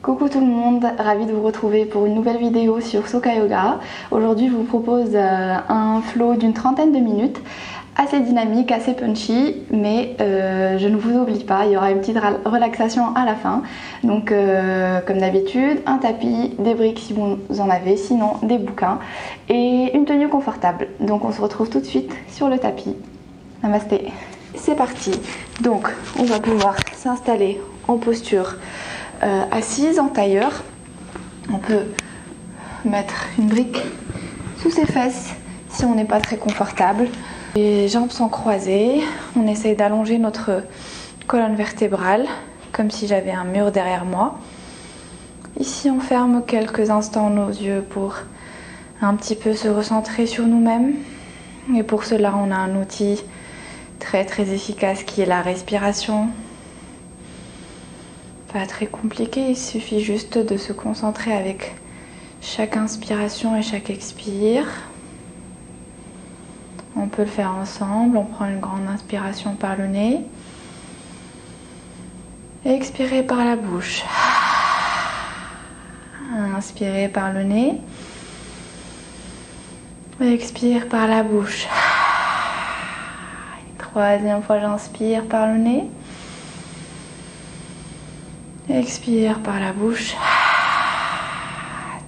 Coucou tout le monde, ravie de vous retrouver pour une nouvelle vidéo sur Soka Yoga. Aujourd'hui je vous propose un flow d'une trentaine de minutes, assez dynamique, assez punchy, mais je ne vous oublie pas, il y aura une petite relaxation à la fin. Donc comme d'habitude, un tapis, des briques si vous en avez, sinon des bouquins et une tenue confortable. Donc on se retrouve tout de suite sur le tapis. Namasté. C'est parti. Donc on va pouvoir s'installer en posture assise en tailleur. On peut mettre une brique sous ses fesses si on n'est pas très confortable. Les jambes sont croisées. On essaye d'allonger notre colonne vertébrale comme si j'avais un mur derrière moi. Ici on ferme quelques instants nos yeux pour un petit peu se recentrer sur nous-mêmes. Et pour cela on a un outil très efficace qui est la respiration. Pas très compliqué, il suffit juste de se concentrer avec chaque inspiration et chaque expire. On peut le faire ensemble, on prend une grande inspiration par le nez. Expirez par la bouche. Inspirez par le nez. Expire par la bouche. Troisième fois, j'inspire par le nez. Expire par la bouche.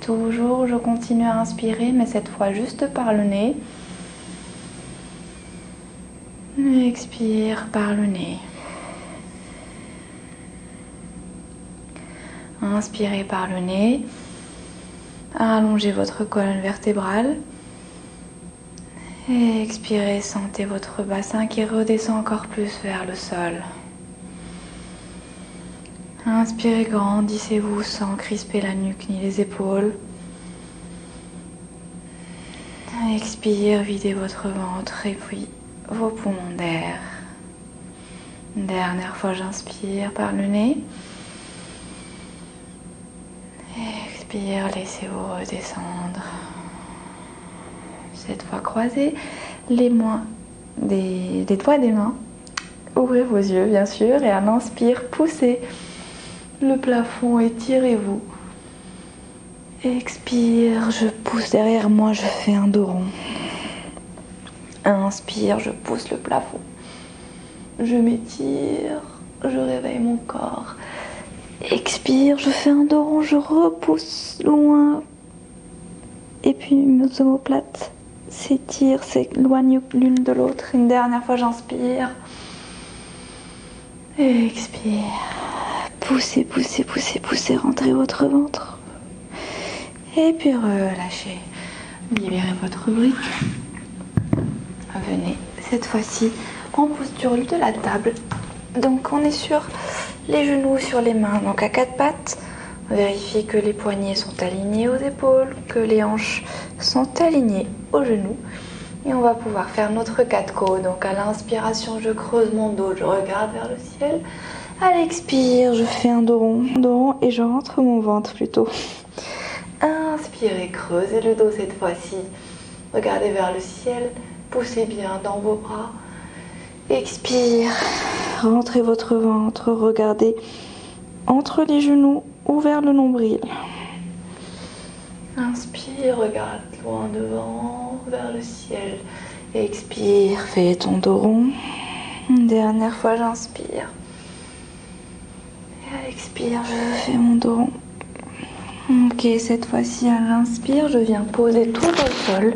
Toujours, je continue à inspirer, mais cette fois juste par le nez. Expire par le nez. Inspirez par le nez. Allongez votre colonne vertébrale. Et expirez, sentez votre bassin qui redescend encore plus vers le sol. Inspirez, grandissez-vous sans crisper la nuque ni les épaules. Expire, videz votre ventre et puis vos poumons d'air. Dernière fois, j'inspire par le nez. Expire, laissez-vous redescendre. Cette fois, croisez les doigts des mains. Ouvrez vos yeux, bien sûr, et à l'inspire, poussez le plafond, étirez-vous. Expire, je pousse derrière moi, je fais un dos rond. Inspire, je pousse le plafond. Je m'étire, je réveille mon corps. Expire, je fais un dos rond, je repousse loin. Et puis mes omoplates s'étirent, s'éloignent l'une de l'autre. Une dernière fois, j'inspire. Expire. Poussez, poussez, poussez, poussez, rentrez votre ventre. Et puis relâchez. Libérez votre brique. Venez, cette fois-ci, en posture de la table. Donc on est sur les genoux, sur les mains, donc à quatre pattes. On vérifie que les poignets sont alignés aux épaules, que les hanches sont alignées aux genoux. Et on va pouvoir faire notre 4 côtes. Donc à l'inspiration, je creuse mon dos, je regarde vers le ciel. À l'expire, je fais un dos rond et je rentre mon ventre plutôt. Inspirez, creusez le dos cette fois-ci. Regardez vers le ciel, poussez bien dans vos bras. Expire, rentrez votre ventre, regardez entre les genoux ou vers le nombril. Inspire, regarde loin devant, vers le ciel. Expire, fais ton dos rond. Une dernière fois, j'inspire. Et à l'expire, je fais mon dos rond. Ok, cette fois-ci, à l'inspire, je viens poser tout au sol.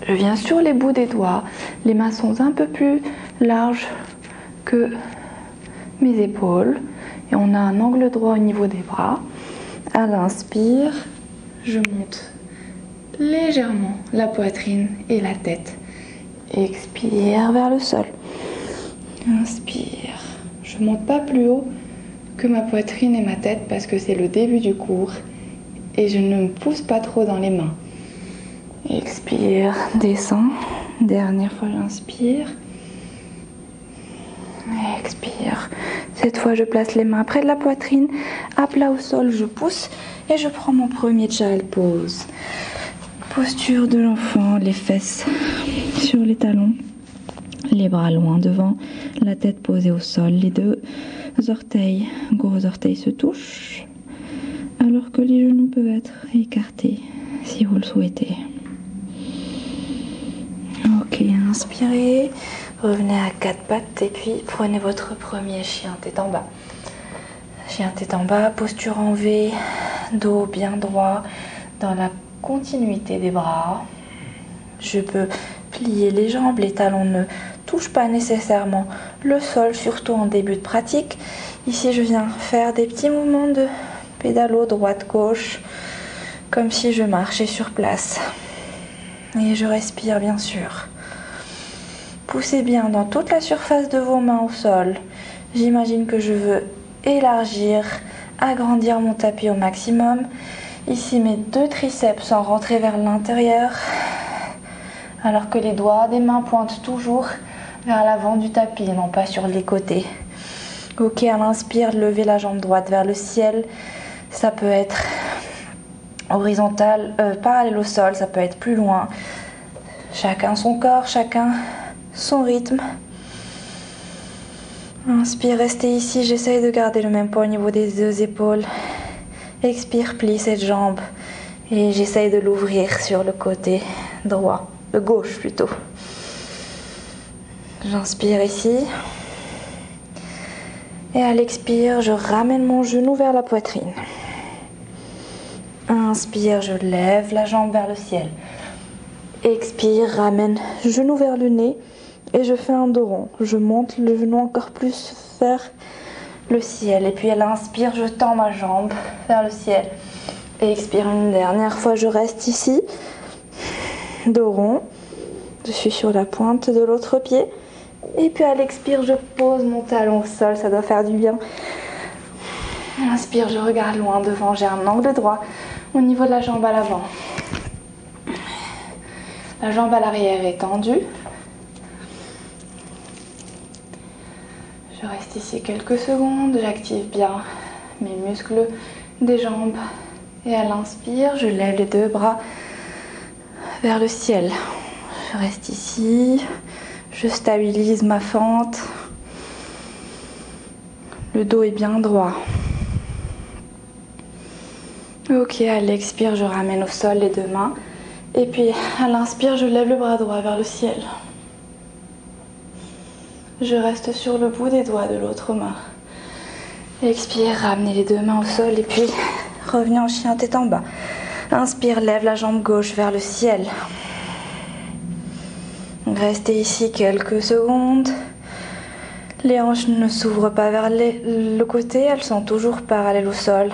Je viens sur les bouts des doigts. Les mains sont un peu plus larges que mes épaules. Et on a un angle droit au niveau des bras. À l'inspire, je monte légèrement la poitrine et la tête. Expire vers le sol. Inspire. Je ne monte pas plus haut que ma poitrine et ma tête parce que c'est le début du cours. Et je ne me pousse pas trop dans les mains. Expire, descends. Dernière fois, j'inspire. Expire. Cette fois, je place les mains près de la poitrine, à plat au sol, je pousse et je prends mon premier child pose. Posture de l'enfant, les fesses sur les talons, les bras loin devant, la tête posée au sol, les deux orteils, gros orteils se touchent, alors que les genoux peuvent être écartés si vous le souhaitez. Ok, inspirez, revenez à quatre pattes et puis prenez votre premier chien tête en bas. Chien tête en bas, posture en V, dos bien droit dans la continuité des bras. Je peux plier les jambes, les talons ne touchent pas nécessairement le sol, surtout en début de pratique. Ici, je viens faire des petits mouvements de pédalo droite-gauche, comme si je marchais sur place. Et je respire bien sûr. Poussez bien dans toute la surface de vos mains au sol. J'imagine que je veux élargir, agrandir mon tapis au maximum. Ici, mes deux triceps sont rentrés vers l'intérieur, alors que les doigts des mains pointent toujours vers l'avant du tapis, non pas sur les côtés. Ok, à l'inspire, levez la jambe droite vers le ciel. Ça peut être horizontal, parallèle au sol, ça peut être plus loin. Chacun son corps, chacun son rythme. Inspire, restez ici, j'essaye de garder le même poids au niveau des deux épaules. Expire, plie cette jambe et j'essaye de l'ouvrir sur le côté droit, le gauche plutôt. J'inspire ici. Et à l'expire, je ramène mon genou vers la poitrine. Inspire, je lève la jambe vers le ciel. Expire, ramène genou vers le nez et je fais un dos rond. Je monte le genou encore plus vers le ciel. Et puis à l'inspire, je tends ma jambe vers le ciel. Et expire une dernière fois, je reste ici. Dos rond. Je suis sur la pointe de l'autre pied. Et puis à l'expire, je pose mon talon au sol, ça doit faire du bien. Inspire, je regarde loin devant, j'ai un angle droit au niveau de la jambe à l'avant. La jambe à l'arrière est tendue. Je reste ici quelques secondes, j'active bien mes muscles des jambes. Et à l'inspire, je lève les deux bras vers le ciel. Je reste ici. Je stabilise ma fente. Le dos est bien droit. Ok, à l'expire, je ramène au sol les deux mains. Et puis à l'inspire, je lève le bras droit vers le ciel. Je reste sur le bout des doigts de l'autre main. Expire, ramenez les deux mains au sol et puis revenez en chien tête en bas. Inspire, lève la jambe gauche vers le ciel. Restez ici quelques secondes. Les hanches ne s'ouvrent pas vers le côté, elles sont toujours parallèles au sol.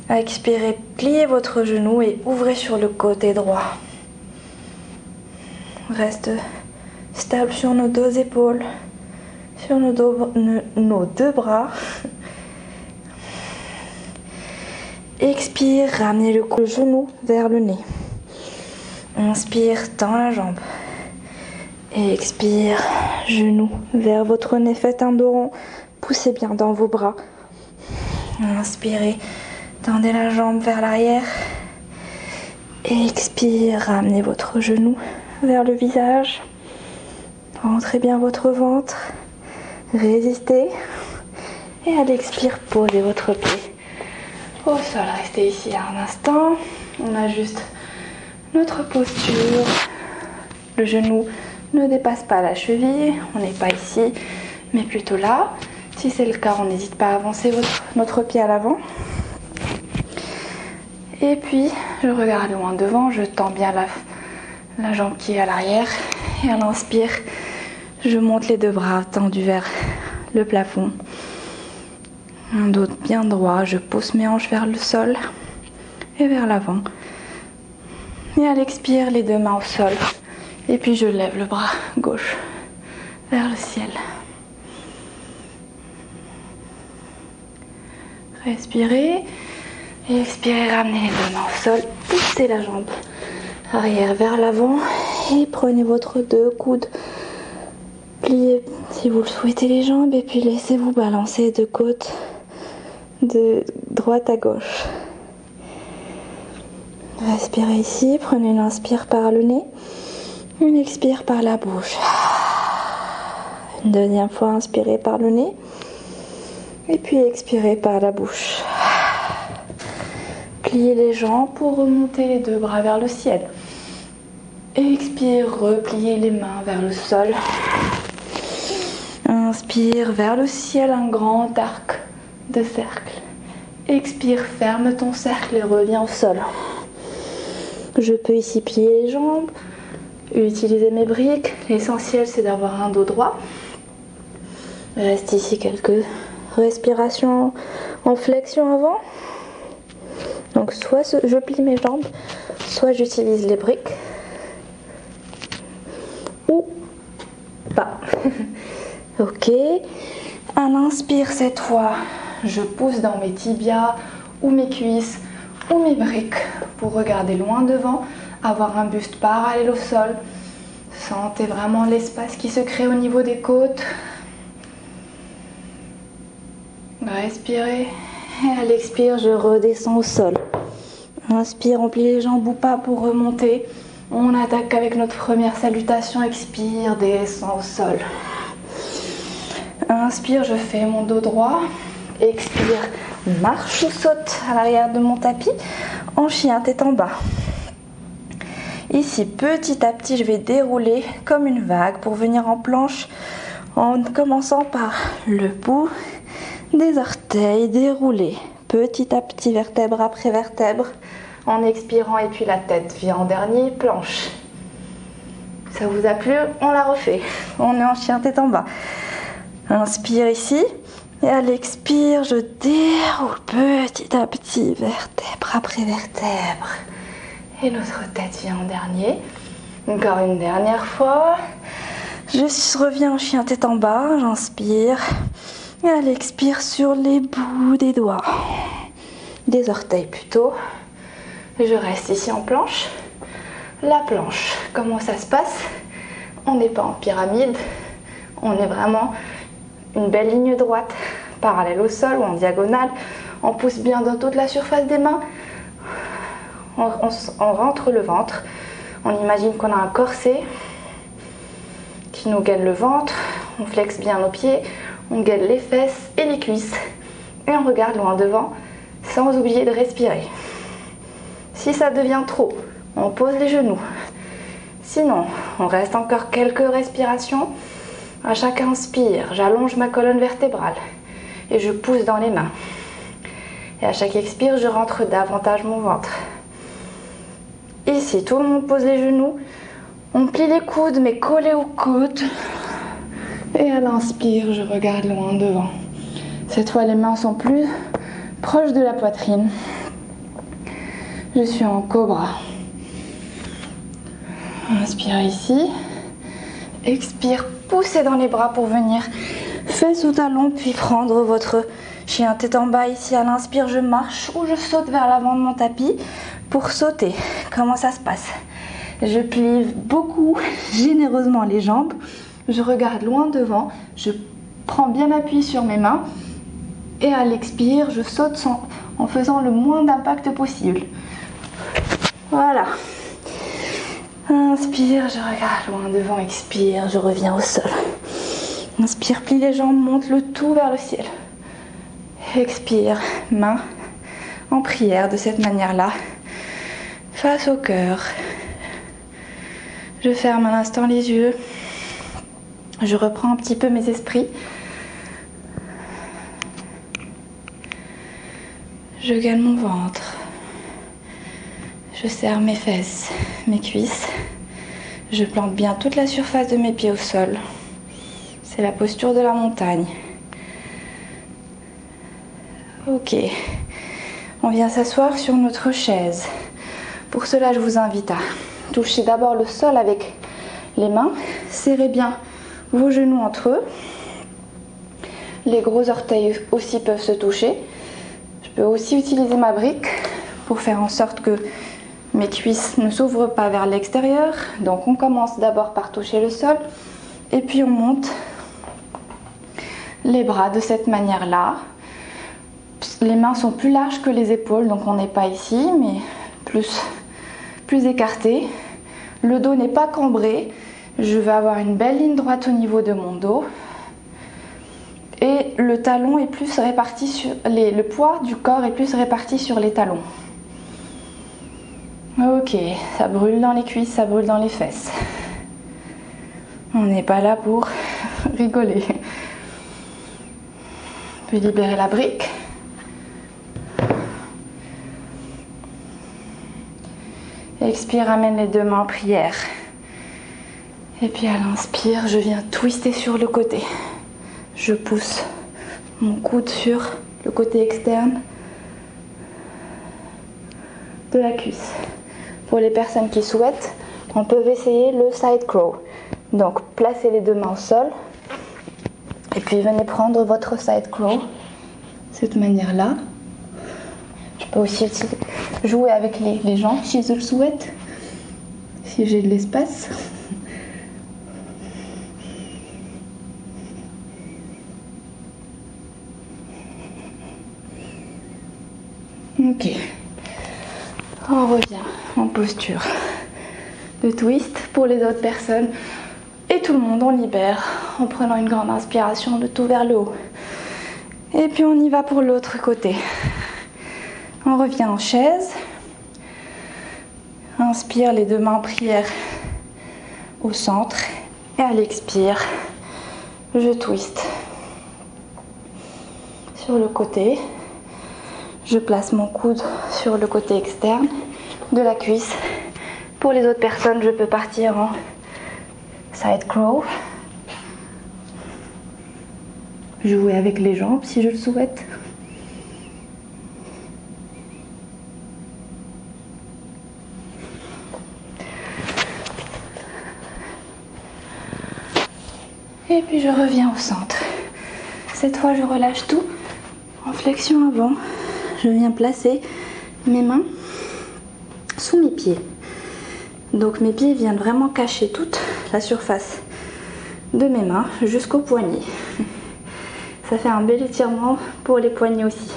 Expirez, pliez votre genou et ouvrez sur le côté droit. Reste stable sur nos deux épaules, sur nos deux bras. Expire, ramenez le genou vers le nez. Inspire, tend la jambe. Et expire, genou vers votre nez, faites un dos rond, poussez bien dans vos bras. Inspirez, tendez la jambe vers l'arrière. Et expire, ramenez votre genou vers le visage. Rentrez bien votre ventre, résistez. Et à l'expire, posez votre pied au sol. Restez ici un instant, on ajuste notre posture. Le genou ne dépasse pas la cheville, on n'est pas ici, mais plutôt là. Si c'est le cas, on n'hésite pas à avancer notre pied à l'avant. Et puis, je regarde loin devant, je tends bien la jambe qui est à l'arrière. Et à l'inspire, je monte les deux bras tendus vers le plafond. Un dos bien droit, je pousse mes hanches vers le sol et vers l'avant. Et à l'expire, les deux mains au sol. Et puis je lève le bras gauche vers le ciel. Respirez. Et expirez, ramenez les deux mains au sol. Poussez la jambe arrière vers l'avant. Et prenez votre deux coudes. Pliez si vous le souhaitez les jambes. Et puis laissez-vous balancer de côte, de droite à gauche. Respirez ici. Prenez une inspire par le nez. Une expire par la bouche. Une deuxième fois, inspirez par le nez. Et puis expirez par la bouche. Pliez les jambes pour remonter les deux bras vers le ciel. Expire, repliez les mains vers le sol. Inspire vers le ciel, un grand arc de cercle. Expire, ferme ton cercle et reviens au sol. Je peux ici plier les jambes, utiliser mes briques. L'essentiel, c'est d'avoir un dos droit. Reste ici quelques respirations en flexion avant. Donc soit je plie mes jambes, soit j'utilise les briques. Ou pas. Ok. À l'inspire cette fois, je pousse dans mes tibias ou mes cuisses ou mes briques pour regarder loin devant, avoir un buste parallèle au sol. Sentez vraiment l'espace qui se crée au niveau des côtes. Respirez. Et à l'expire, je redescends au sol. Inspire, on plie les jambes ou pas pour remonter. On attaque avec notre première salutation. Expire, descend au sol. Inspire, je fais mon dos droit. Expire, marche ou saute à l'arrière de mon tapis en chien tête en bas. Ici, petit à petit, je vais dérouler comme une vague pour venir en planche en commençant par le bout des orteils, dérouler petit à petit, vertèbre après vertèbre, en expirant et puis la tête vient en dernier, planche. Ça vous a plu? On la refait. On est en chien tête en bas. Inspire ici. Et à l'expire, je déroule petit à petit, vertèbre après vertèbre. Et notre tête vient en dernier. Encore une dernière fois. Je reviens en chien tête en bas, j'inspire. Et à l'expire, sur les bouts des doigts. Des orteils plutôt. Je reste ici en planche. La planche, comment ça se passe? On n'est pas en pyramide. On est vraiment une belle ligne droite, parallèle au sol ou en diagonale. On pousse bien dans toute la surface des mains. On rentre le ventre. On imagine qu'on a un corset qui nous gaine le ventre. On flexe bien nos pieds. On gaine les fesses et les cuisses. Et on regarde loin devant sans oublier de respirer. Si ça devient trop, on pose les genoux. Sinon, on reste encore quelques respirations. À chaque inspire, j'allonge ma colonne vertébrale et je pousse dans les mains. Et à chaque expire, je rentre davantage mon ventre. Ici, tout le monde pose les genoux. On plie les coudes, mais collés aux côtes. Et à l'inspire, je regarde loin devant. Cette fois, les mains sont plus proches de la poitrine. Je suis en cobra. Inspire ici. Expire, poussez dans les bras pour venir fesses au talon, puis prendre votre chien tête en bas. Ici, à l'inspire, je marche ou je saute vers l'avant de mon tapis pour sauter. Comment ça se passe? Je plie beaucoup, généreusement les jambes. Je regarde loin devant. Je prends bien appui sur mes mains. Et à l'expire, je saute en faisant le moins d'impact possible. Voilà. Inspire, je regarde loin devant, expire, je reviens au sol. Inspire, plie les jambes, monte le tout vers le ciel. Expire, main en prière de cette manière-là, face au cœur. Je ferme un instant les yeux. Je reprends un petit peu mes esprits. Je gaine mon ventre. Je serre mes fesses, mes cuisses. Je plante bien toute la surface de mes pieds au sol. C'est la posture de la montagne. Ok. On vient s'asseoir sur notre chaise. Pour cela, je vous invite à toucher d'abord le sol avec les mains. Serrez bien vos genoux entre eux. Les gros orteils aussi peuvent se toucher. Je peux aussi utiliser ma brique pour faire en sorte que mes cuisses ne s'ouvrent pas vers l'extérieur. Donc on commence d'abord par toucher le sol et puis on monte les bras de cette manière-là. Les mains sont plus larges que les épaules, donc on n'est pas ici, mais plus écarté. Le dos n'est pas cambré. Je vais avoir une belle ligne droite au niveau de mon dos. Et et le talon est plus réparti sur le poids du corps est plus réparti sur les talons. Ok, ça brûle dans les cuisses, ça brûle dans les fesses. On n'est pas là pour rigoler. Puis libérer la brique. Expire, ramène les deux mains en prière. Et puis à l'inspire, je viens twister sur le côté. Je pousse mon coude sur le côté externe de la cuisse. Pour les personnes qui souhaitent, on peut essayer le side crawl. Donc placez les deux mains au sol et puis venez prendre votre side crawl de cette manière-là. Je peux aussi jouer avec les jambes si je le souhaite, si j'ai de l'espace. Ok, on revient en posture de twist pour les autres personnes et tout le monde on libère en prenant une grande inspiration, le tout vers le haut. Et puis on y va pour l'autre côté. On revient en chaise. Inspire, les deux mains en prière au centre et à l'expire, je twist sur le côté. Je place mon coude sur le côté externe de la cuisse. Pour les autres personnes, je peux partir en side crawl. Jouer avec les jambes si je le souhaite. Et puis je reviens au centre. Cette fois, je relâche tout en flexion avant. Je viens placer mes mains sous mes pieds. Donc mes pieds viennent vraiment cacher toute la surface de mes mains jusqu'aux poignets. Ça fait un bel étirement pour les poignets aussi.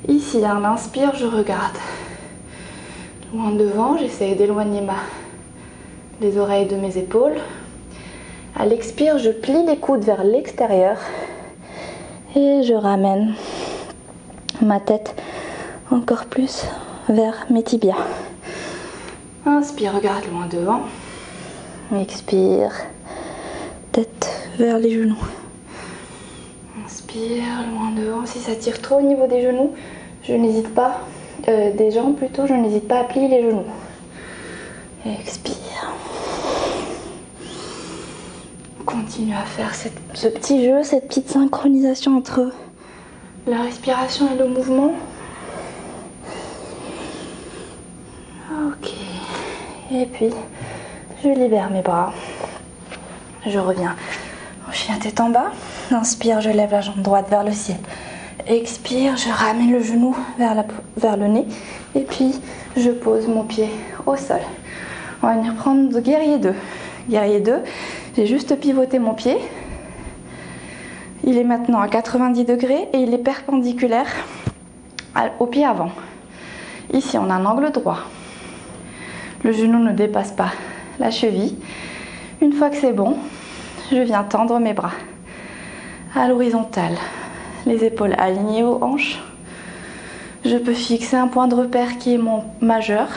Ici, à l'inspire, je regarde loin devant, j'essaie d'éloigner les oreilles de mes épaules. À l'expire, je plie les coudes vers l'extérieur et je ramène ma tête encore plus vers mes tibias. Inspire, regarde loin devant. Expire, tête vers les genoux. Inspire, loin devant. Si ça tire trop au niveau des genoux, je n'hésite pas, des jambes plutôt, je n'hésite pas à plier les genoux. Expire. Continue à faire ce petit jeu, cette petite synchronisation entre la respiration et le mouvement. Ok. Et puis, je libère mes bras. Je reviens au chien tête en bas. Inspire, je lève la jambe droite vers le ciel. Expire, je ramène le genou vers le nez. Et puis, je pose mon pied au sol. On va venir prendre guerrier 2. Guerrier 2, j'ai juste pivoté mon pied. Il est maintenant à 90 degrés et il est perpendiculaire au pied avant. Ici, on a un angle droit. Le genou ne dépasse pas la cheville. Une fois que c'est bon, je viens tendre mes bras à l'horizontale. Les épaules alignées aux hanches. Je peux fixer un point de repère qui est mon majeur.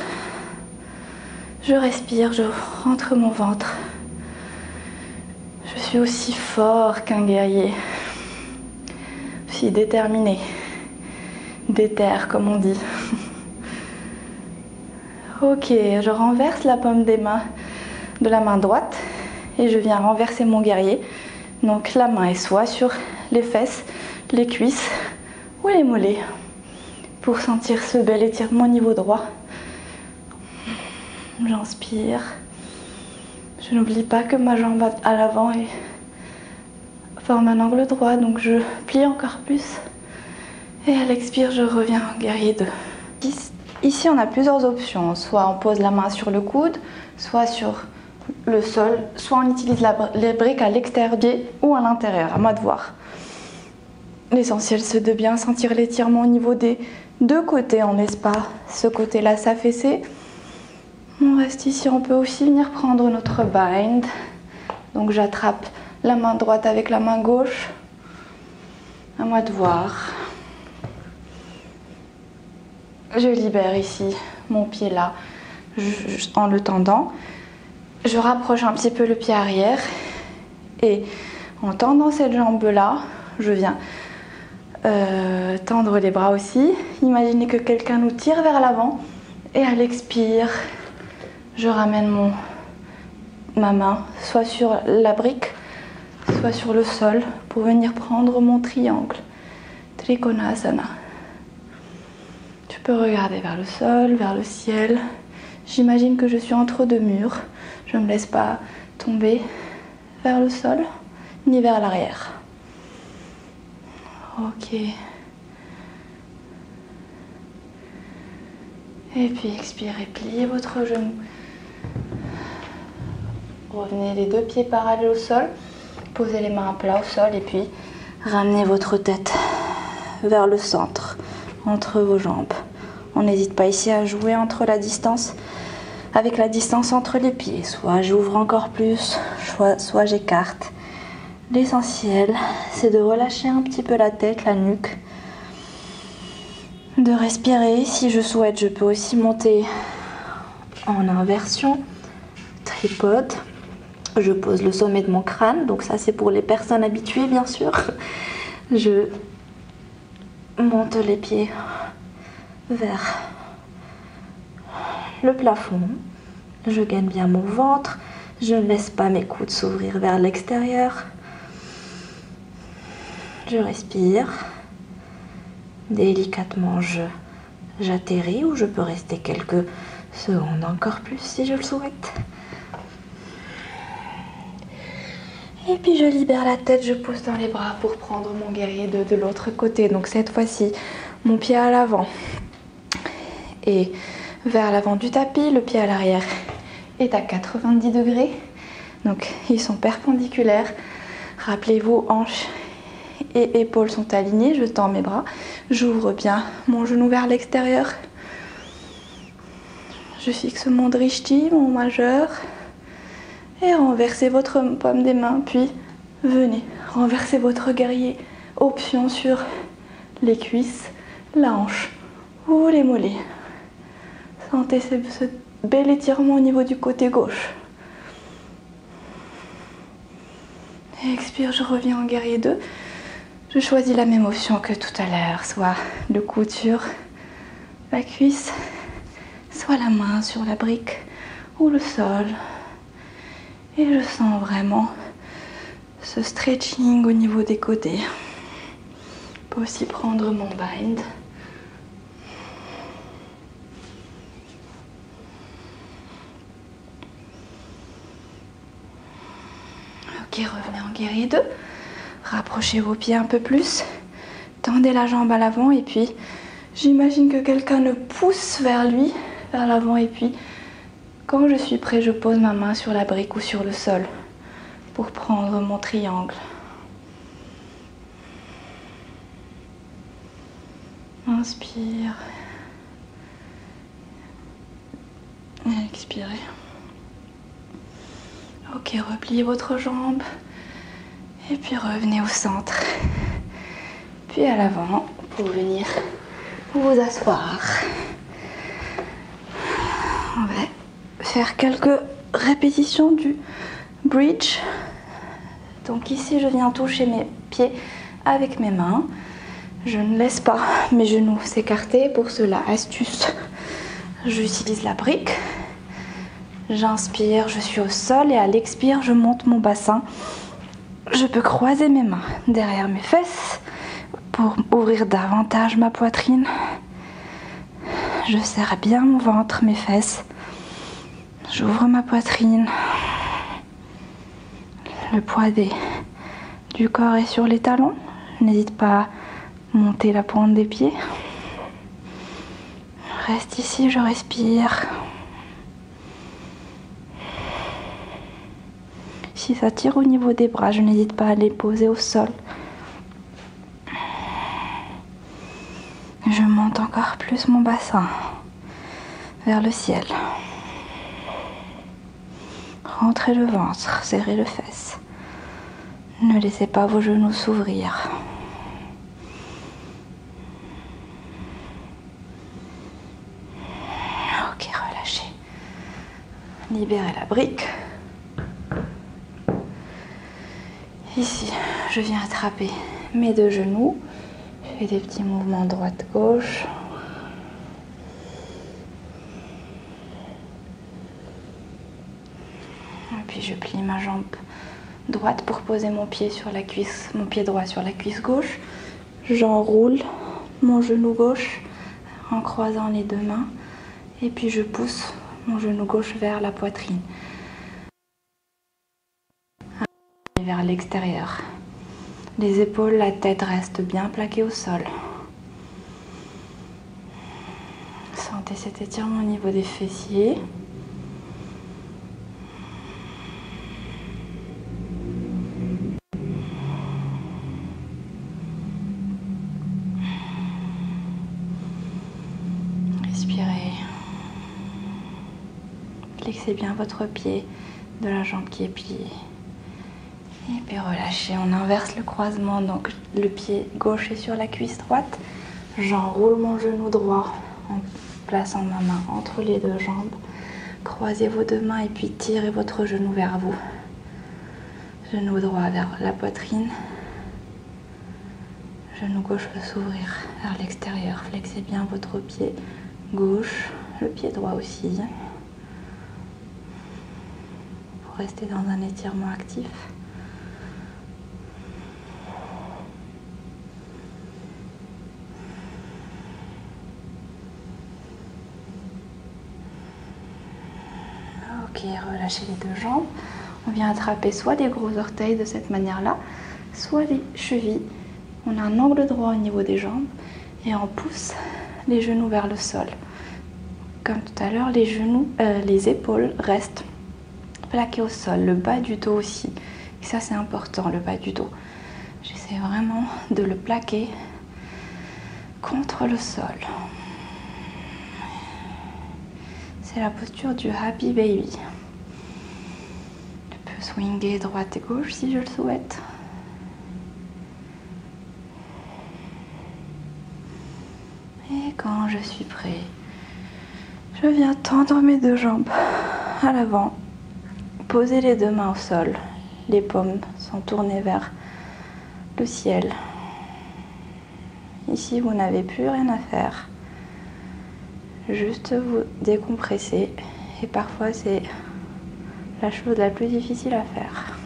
Je respire, je rentre mon ventre. Je suis aussi fort qu'un guerrier. Aussi déterminé. Déter, comme on dit. Ok, je renverse la paume des mains de la main droite et je viens renverser mon guerrier. Donc la main est soit sur les fesses, les cuisses ou les mollets pour sentir ce bel étirement au niveau droit. J'inspire. Je n'oublie pas que ma jambe à l'avant forme un angle droit, donc je plie encore plus. Et à l'expire, je reviens en guerrier 2. Ici, on a plusieurs options. Soit on pose la main sur le coude, soit sur le sol, soit on utilise les briques à l'extérieur ou à l'intérieur, à moi de voir. L'essentiel, c'est de bien sentir l'étirement au niveau des deux côtés. On laisse pas ce côté-là s'affaisser. On reste ici, on peut aussi venir prendre notre bind. Donc j'attrape la main droite avec la main gauche. À moi de voir. Je libère ici mon pied là, en le tendant. Je rapproche un petit peu le pied arrière et en tendant cette jambe là, je viens tendre les bras aussi. Imaginez que quelqu'un nous tire vers l'avant et à l'expire, je ramène ma main soit sur la brique, soit sur le sol pour venir prendre mon triangle. Trikonasana. Tu peux regarder vers le sol, vers le ciel. J'imagine que je suis entre deux murs. Je ne me laisse pas tomber vers le sol ni vers l'arrière. Ok. Et puis expirez, pliez votre genou. Revenez les deux pieds parallèles au sol. Posez les mains à plat au sol et puis ramenez votre tête vers le centre, entre vos jambes. On n'hésite pas ici à jouer entre la distance, avec la distance entre les pieds. Soit j'ouvre encore plus, soit j'écarte. L'essentiel, c'est de relâcher un petit peu la tête, la nuque. De respirer. Si je souhaite, je peux aussi monter en inversion. Tripode. Je pose le sommet de mon crâne. Donc ça, c'est pour les personnes habituées, bien sûr. Je monte les pieds vers le plafond. Je gaine bien mon ventre. Je ne laisse pas mes coudes s'ouvrir vers l'extérieur. Je respire. Délicatement, j'atterris ou je peux rester quelques secondes encore plus si je le souhaite. Et puis je libère la tête, je pose dans les bras pour prendre mon guerrier de l'autre côté. Donc cette fois-ci, mon pied à l'avant et vers l'avant du tapis, le pied à l'arrière est à 90 degrés. Donc ils sont perpendiculaires. Rappelez-vous, hanches et épaules sont alignées. Je tends mes bras, j'ouvre bien mon genou vers l'extérieur. Je fixe mon drishti, mon majeur. Et renversez votre paume des mains, puis venez renverser votre guerrier. Option sur les cuisses, la hanche ou les mollets. Sentez ce bel étirement au niveau du côté gauche. Et expire, je reviens en guerrier 2. Je choisis la même option que tout à l'heure, soit le coude sur la cuisse, soit la main sur la brique ou le sol. Et je sens vraiment ce stretching au niveau des côtés. Je peux aussi prendre mon bind. Ok, revenez en guerrier 2. Rapprochez vos pieds un peu plus. Tendez la jambe à l'avant et puis j'imagine que quelqu'un le pousse vers lui, vers l'avant et puis quand je suis prêt, je pose ma main sur la brique ou sur le sol pour prendre mon triangle. Inspire. Et expirez. Ok, repliez votre jambe. Et puis revenez au centre. Puis à l'avant pour venir vous asseoir. On va faire quelques répétitions du bridge. Donc ici, je viens toucher mes pieds avec mes mains. Je ne laisse pas mes genoux s'écarter. Pour cela, astuce, j'utilise la brique. J'inspire, je suis au sol et à l'expire, je monte mon bassin. Je peux croiser mes mains derrière mes fesses pour ouvrir davantage ma poitrine. Je serre bien mon ventre, mes fesses. J'ouvre ma poitrine. Le poids du corps est sur les talons. N'hésite pas à monter la pointe des pieds. Reste ici, je respire. Si ça tire au niveau des bras, je n'hésite pas à les poser au sol. Je monte encore plus mon bassin vers le ciel. Rentrez le ventre, serrez les fesses. Ne laissez pas vos genoux s'ouvrir. Libérez la brique. Ici, je viens attraper mes deux genoux. Je fais des petits mouvements droite-gauche. Et puis je plie ma jambe droite pour poser mon pied sur la cuisse, mon pied droit sur la cuisse gauche. J'enroule mon genou gauche en croisant les deux mains. Et puis je pousse mon genou gauche vers la poitrine. Vers l'extérieur. Les épaules, la tête reste bien plaquée au sol. Sentez cet étirement au niveau des fessiers. Respirez. Flexez bien votre pied de la jambe qui est pliée. Et puis relâchez, on inverse le croisement, donc le pied gauche est sur la cuisse droite. J'enroule mon genou droit en plaçant ma main entre les deux jambes. Croisez vos deux mains et puis tirez votre genou vers vous. Genou droit vers la poitrine. Genou gauche peut s'ouvrir vers l'extérieur. Flexez bien votre pied gauche, le pied droit aussi. Pour rester dans un étirement actif. Ok, relâchez les deux jambes. On vient attraper soit les gros orteils de cette manière-là, soit les chevilles. On a un angle droit au niveau des jambes et on pousse les genoux vers le sol. Comme tout à l'heure, les épaules restent plaquées au sol, le bas du dos aussi. Et ça, c'est important, le bas du dos. J'essaie vraiment de le plaquer contre le sol. C'est la posture du Happy Baby. Je peux swinger droite et gauche si je le souhaite. Et quand je suis prêt, je viens tendre mes deux jambes à l'avant, poser les deux mains au sol. Les paumes sont tournées vers le ciel. Ici, vous n'avez plus rien à faire. Juste vous décompresser. Et parfois, c'est la chose la plus difficile à faire.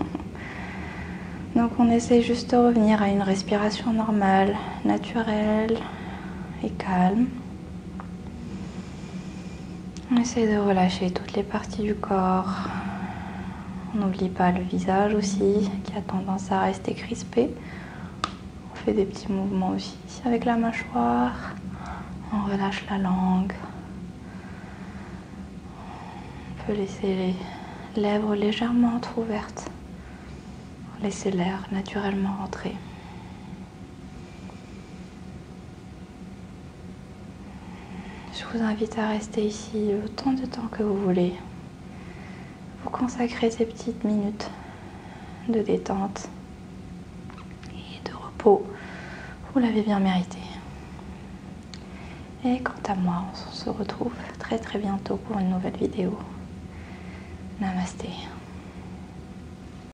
Donc, on essaie juste de revenir à une respiration normale, naturelle et calme. On essaie de relâcher toutes les parties du corps. On n'oublie pas le visage aussi, qui a tendance à rester crispé. On fait des petits mouvements aussi avec la mâchoire. On relâche la langue. On peut laisser les lèvres légèrement entrouvertes. Laisser l'air naturellement rentrer. Je vous invite à rester ici autant de temps que vous voulez. Vous consacrez ces petites minutes de détente et de repos. Vous l'avez bien mérité. Et quant à moi, on se retrouve très bientôt pour une nouvelle vidéo. Namasté.